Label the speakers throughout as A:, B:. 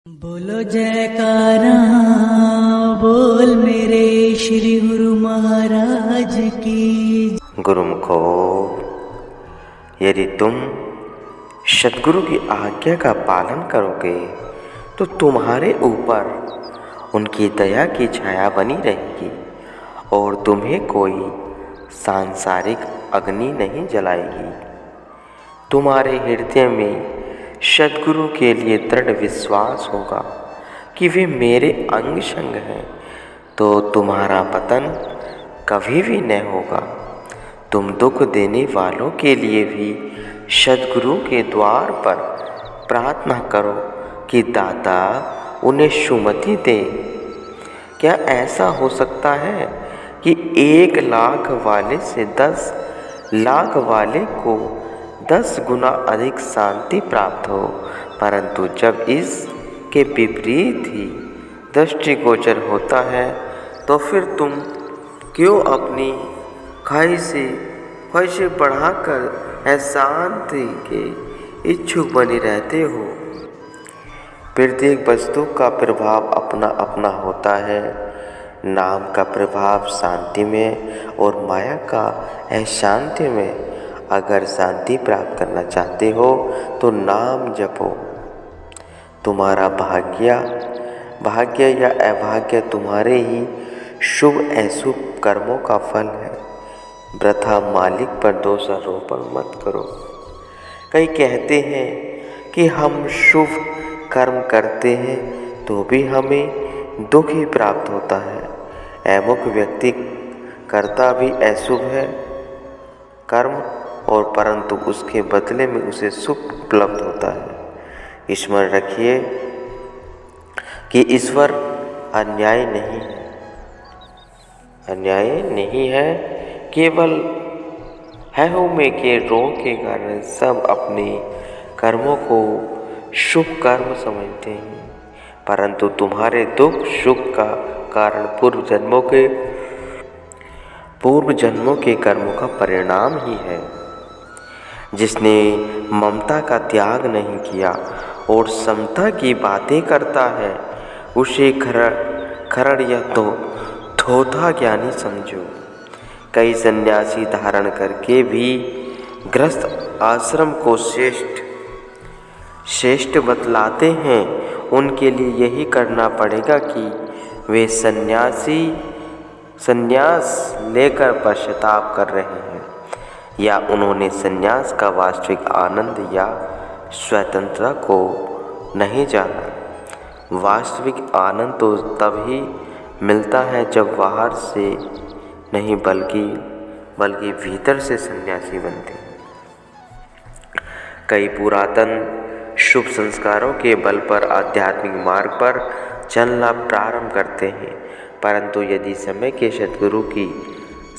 A: बोलो जयकारा बोल मेरे श्री गुरु महाराज की।
B: गुरुमुखो, यदि तुम सद्गुरु की आज्ञा का पालन करोगे तो तुम्हारे ऊपर उनकी दया की छाया बनी रहेगी और तुम्हें कोई सांसारिक अग्नि नहीं जलाएगी। तुम्हारे हृदय में सद्गुरु के लिए दृढ़ विश्वास होगा कि वे मेरे अंग संग हैं, तो तुम्हारा पतन कभी भी न होगा। तुम दुख देने वालों के लिए भी सद्गुरु के द्वार पर प्रार्थना करो कि दाता उन्हें सुमति दे। क्या ऐसा हो सकता है कि 1 लाख वाले से 10 लाख वाले को 10 गुना अधिक शांति प्राप्त हो, परंतु जब इसके विपरीत ही दृष्टिगोचर होता है तो फिर तुम क्यों अपनी ख्वाहिशें बढ़ाकर अशांति के इच्छुक बने रहते हो। प्रत्येक वस्तु का प्रभाव अपना अपना होता है। नाम का प्रभाव शांति में और माया का अशांति में। अगर शांति प्राप्त करना चाहते हो तो नाम जपो। तुम्हारा भाग्य या अभाग्य तुम्हारे ही शुभ अशुभ कर्मों का फल है। वृथा मालिक पर दोषारोपण मत करो। कई कहते हैं कि हम शुभ कर्म करते हैं तो भी हमें दुख ही प्राप्त होता है। अमुक व्यक्ति करता भी अशुभ है कर्म और परंतु उसके बदले में उसे सुख उपलब्ध होता है। स्मरण रखिए कि ईश्वर अन्याय नहीं है। केवल में के रोग के कारण सब अपने कर्मों को शुभ कर्म समझते हैं, परंतु तुम्हारे दुख सुख का कारण पूर्व जन्मों के कर्मों का परिणाम ही है। जिसने ममता का त्याग नहीं किया और समता की बातें करता है, उसे खरड़ या तो थोथा ज्ञानी समझो। कई सन्यासी धारण करके भी गृहस्थ आश्रम को श्रेष्ठ बतलाते हैं। उनके लिए यही करना पड़ेगा कि वे संन्यास लेकर पश्चाताप कर रहे हैं, या उन्होंने संन्यास का वास्तविक आनंद या स्वतंत्रता को नहीं जाना। वास्तविक आनंद तो तभी मिलता है जब बाहर से नहीं बल्कि भीतर से सन्यासी बनते हैं। कई पुरातन शुभ संस्कारों के बल पर आध्यात्मिक मार्ग पर चलना प्रारंभ करते हैं, परंतु यदि समय के सद्गुरु की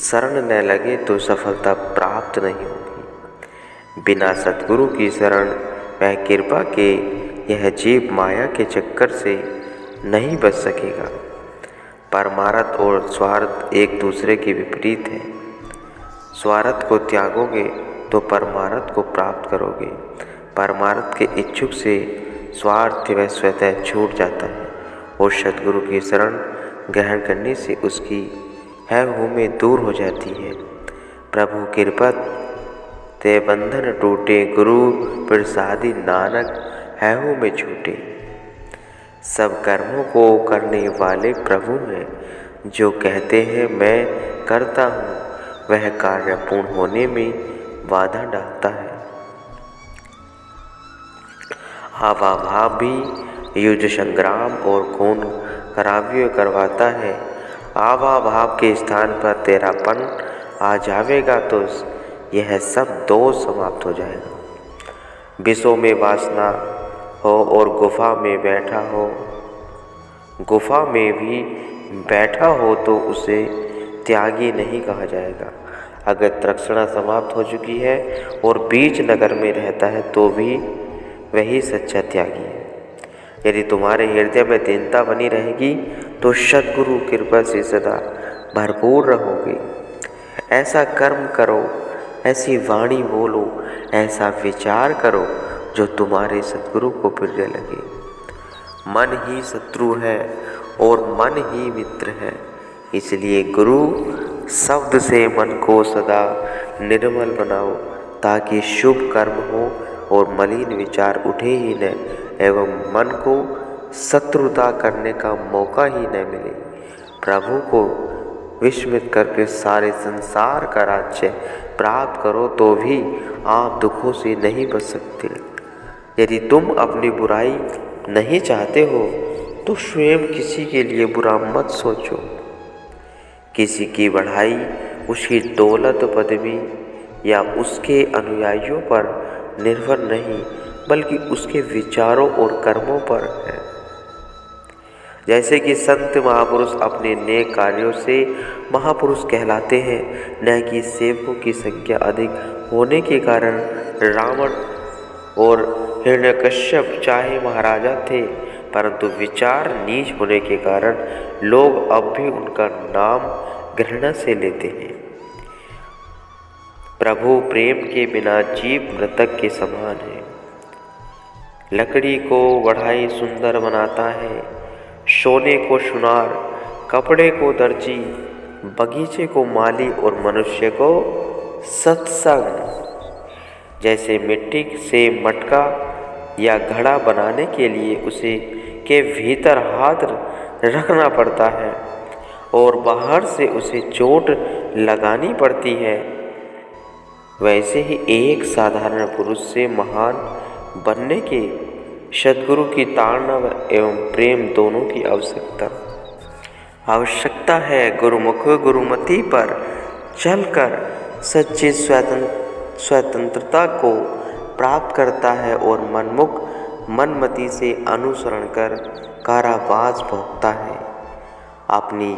B: शरण न लगे तो सफलता प्राप्त नहीं होगी। बिना सद्गुरु की शरण व कृपा के यह जीव माया के चक्कर से नहीं बच सकेगा। परमार्थ और स्वार्थ एक दूसरे के विपरीत है। स्वार्थ को त्यागोगे तो परमार्थ को प्राप्त करोगे। परमार्थ के इच्छुक से स्वार्थ व स्वतः छूट जाता है और सद्गुरु की शरण ग्रहण करने से उसकी में दूर हो जाती है। प्रभु कृपा ते बंधन टूटे, गुरु प्रसादी नानक है में छूटे। सब कर्मों को करने वाले प्रभु हैं। जो कहते हैं मैं करता हूँ, वह कार्य पूर्ण होने में बाधा डालता है। हावाभाव भी युद्ध संग्राम और खून खराबी करवाता है। आवा भाव के स्थान पर तेरापन आ जाएगा तो यह सब दोष समाप्त हो जाएगा। विषों में वासना हो और गुफा में भी बैठा हो तो उसे त्यागी नहीं कहा जाएगा। अगर तृष्णा समाप्त हो चुकी है और बीच नगर में रहता है तो भी वही सच्चा त्यागी है। यदि तुम्हारे हृदय में दीनता बनी रहेगी तो सद्गुरु कृपा से सदा भरपूर रहोगे। ऐसा कर्म करो, ऐसी वाणी बोलो, ऐसा विचार करो जो तुम्हारे सद्गुरु को प्रिय लगे। मन ही शत्रु है और मन ही मित्र है। इसलिए गुरु शब्द से मन को सदा निर्मल बनाओ, ताकि शुभ कर्म हो और मलिन विचार उठे ही न, एवं मन को शत्रुता करने का मौका ही न मिले। प्रभु को विस्मृत करके सारे संसार का राज्य प्राप्त करो तो भी आप दुखों से नहीं बच सकते। यदि तुम अपनी बुराई नहीं चाहते हो तो स्वयं किसी के लिए बुरा मत सोचो। किसी की बढ़ाई उसकी दौलत पदवी या उसके अनुयायियों पर निर्भर नहीं, बल्कि उसके विचारों और कर्मों पर है। जैसे कि संत महापुरुष अपने नेक कार्यों से महापुरुष कहलाते हैं, न कि सेवकों की संख्या अधिक होने के कारण। रावण और हिरण्यकश्यप चाहे महाराजा थे, परंतु विचार नीच होने के कारण लोग अब भी उनका नाम घृणा से लेते हैं। प्रभु प्रेम के बिना जीव मृतक के समान है। लकड़ी को बढ़ाई सुंदर बनाता है, सोने को सुनार, कपड़े को दर्जी, बगीचे को माली और मनुष्य को सत्संग। जैसे मिट्टी से मटका या घड़ा बनाने के लिए उसे के भीतर हाथ रखना पड़ता है और बाहर से उसे चोट लगानी पड़ती है, वैसे ही एक साधारण पुरुष से महान बनने के सद्गुरु की ताड़ना एवं प्रेम दोनों की आवश्यकता है। गुरुमुख गुरुमति पर चलकर सच्ची स्वतंत्रता को प्राप्त करता है और मनमुख मनमति से अनुसरण कर कारावास भोगता है। अपनी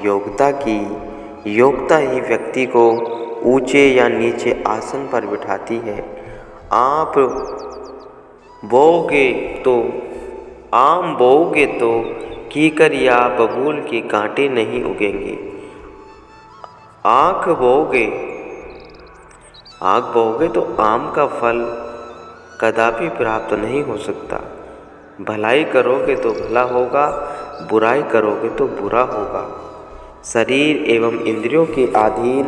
B: योग्यता ही व्यक्ति को ऊंचे या नीचे आसन पर बिठाती है। आप बोओगे तो कीकर या बबूल के कांटे नहीं उगेंगे। आँख बोओगे तो आम का फल कदापि प्राप्त नहीं हो सकता। भलाई करोगे तो भला होगा, बुराई करोगे तो बुरा होगा। शरीर एवं इंद्रियों के अधीन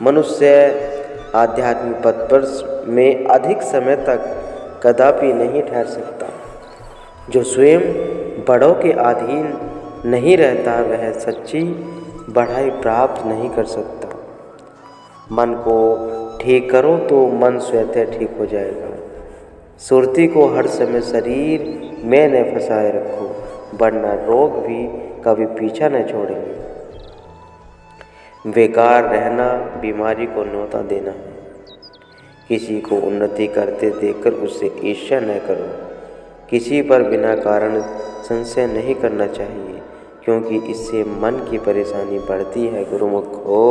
B: मनुष्य आध्यात्मिक पथ पर में अधिक समय तक कदापि नहीं ठहर सकता। जो स्वयं बड़ों के अधीन नहीं रहता वह सच्ची बढ़ाई प्राप्त नहीं कर सकता। मन को ठीक करो तो मन स्वतः ठीक हो जाएगा। सुरती को हर समय शरीर में न फंसाए रखो, वरना रोग भी कभी पीछा न छोड़ेंगे। बेकार रहना बीमारी को न्योता देना है। किसी को उन्नति करते देखकर उससे ईर्ष्या न करो। किसी पर बिना कारण संशय नहीं करना चाहिए, क्योंकि इससे मन की परेशानी बढ़ती है। गुरुमुख हो।